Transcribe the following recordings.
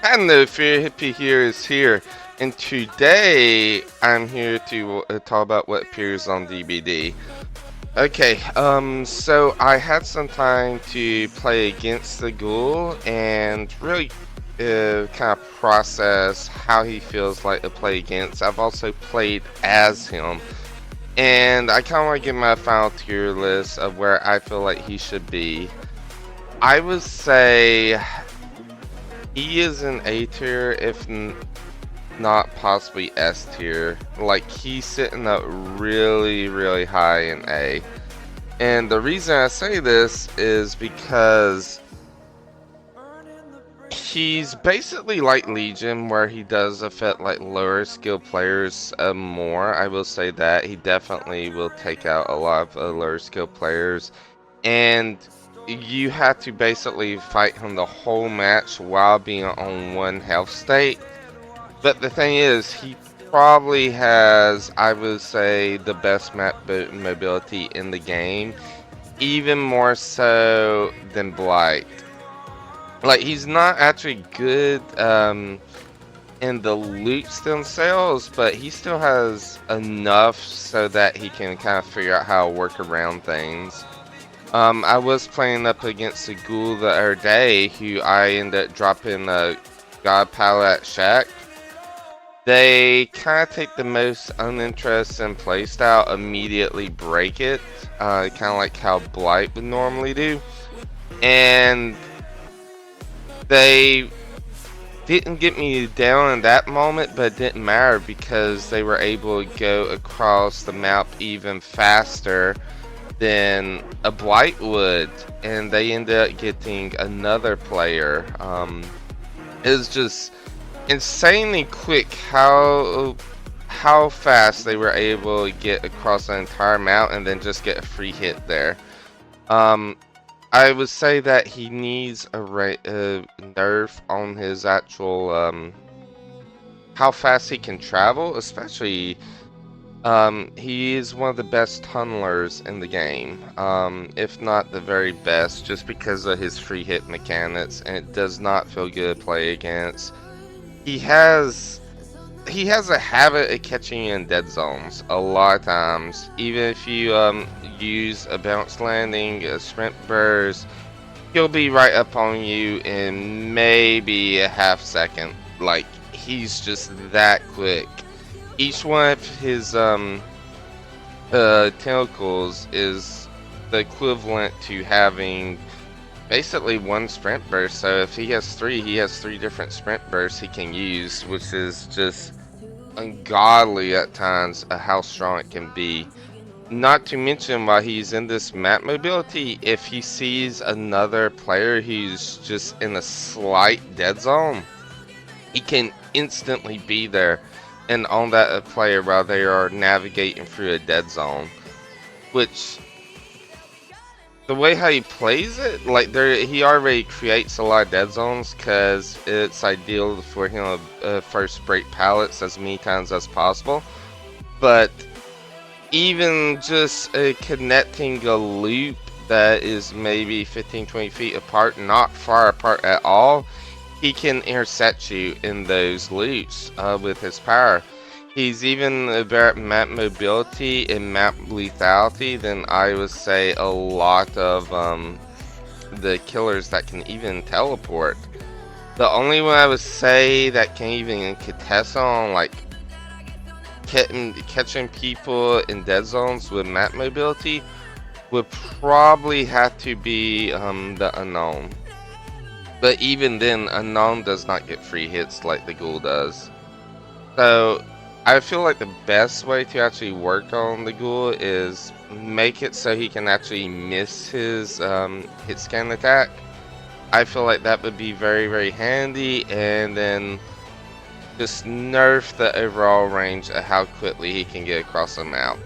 Hello, Fear Hippie here is here, and today I'm here to talk about what appears on DVD. Okay, so I had some time to play against the ghoul and really kind of process how he feels like to play against. I've also played as him, and I kind of want to give my final tier list of where I feel like he should be. I would say he is an A tier, if not possibly S tier. Like, he's sitting up really, really high in A. And the reason I say this is because he's basically like Legion, where he does affect like lower skill players more. I will say that he definitely will take out a lot of lower skill players, and you have to basically fight him the whole match while being on one health state. But the thing is, he probably has, I would say, the best map mobility in the game, even more so than Blight. Like, he's not actually good in the loots themselves, but he still has enough so that he can kind of figure out how to work around things. I was playing up against a ghoul the other day who I ended up dropping a God Palette Shack. They kind of take the most uninteresting playstyle, immediately break it, kind of like how Blight would normally do. And they didn't get me down in that moment, but it didn't matter because they were able to go across the map even faster than a Blight would, and they ended up getting another player. It was just insanely quick how fast they were able to get across the entire map and then just get a free hit there. Um, I would say that he needs a nerf on his actual how fast he can travel, especially he is one of the best tunnelers in the game, if not the very best, just because of his free hit mechanics, and it does not feel good to play against. He has he has a habit of catching you in dead zones a lot of times. Even if you use a bounce landing, a sprint burst, he'll be right up on you in maybe a half second. Like, he's just that quick. Each one of his tentacles is the equivalent to having basically one sprint burst. So if he has three, he has three different sprint bursts he can use, which is just ungodly at times how strong it can be. Not to mention, while he's in this map mobility, if he sees another player who's just in a slight dead zone, he can instantly be there and on that player while they are navigating through a dead zone. Which, the way how he plays it, like, he already creates a lot of dead zones because it's ideal for him to first break pallets as many times as possible. But even just connecting a loop that is maybe 15-20 feet apart, not far apart at all, he can intercept you in those loops with his power. He's even better at map mobility and map lethality than, I would say, a lot of the killers that can even teleport. The only one I would say that can even contest on, like, catching people in dead zones with map mobility, would probably have to be the Unknown. But even then, Unknown does not get free hits like the Ghoul does. So I feel like the best way to actually work on the Ghoul is make it so he can actually miss his hit scan attack. I feel like that would be very, very handy, and then just nerf the overall range of how quickly he can get across the map.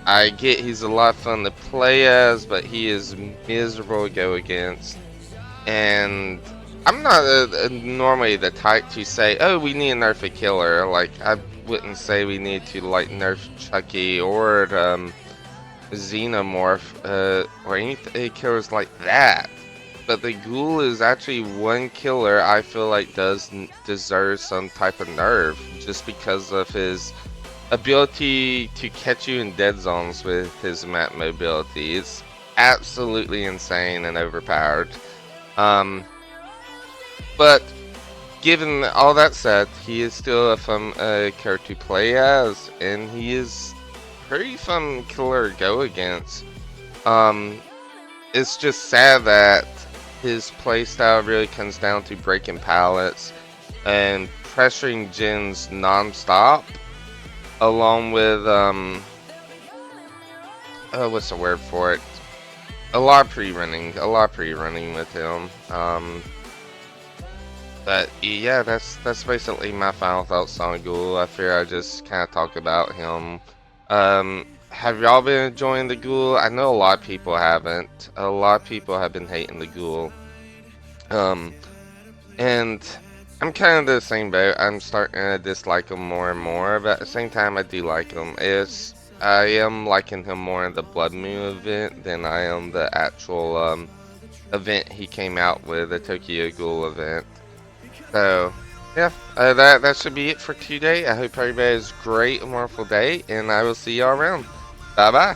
I get he's a lot of fun to play as, but he is miserable to go against. And I'm not normally the type to say, oh, we need to nerf a killer. Like, I wouldn't say we need to, like, nerf Chucky or Xenomorph or any killers like that. but the ghoul is actually one killer I feel like does deserve some type of nerf just because of his ability to catch you in dead zones with his map mobility. It's absolutely insane and overpowered. Um, but given all that said, he is still a fun character to play as, and he is pretty fun killer to go against. Um, it's just sad that his playstyle really comes down to breaking pallets and pressuring gens non-stop, along with what's the word for it? A lot of pre-running with him. But yeah, that's basically my final thoughts on Ghoul. I fear I just kind of talk about him. Have y'all been enjoying the Ghoul? I know a lot of people haven't. A lot of people have been hating the Ghoul. Um, and I'm kind of the same boat. I'm starting to dislike him more and more, but at the same time, I do like him. I am liking him more in the Blood Moon event than I am the actual event he came out with, the Tokyo Ghoul event. So, yeah, that should be it for today. I hope everybody has a great and wonderful day, and I will see y'all around. Bye bye.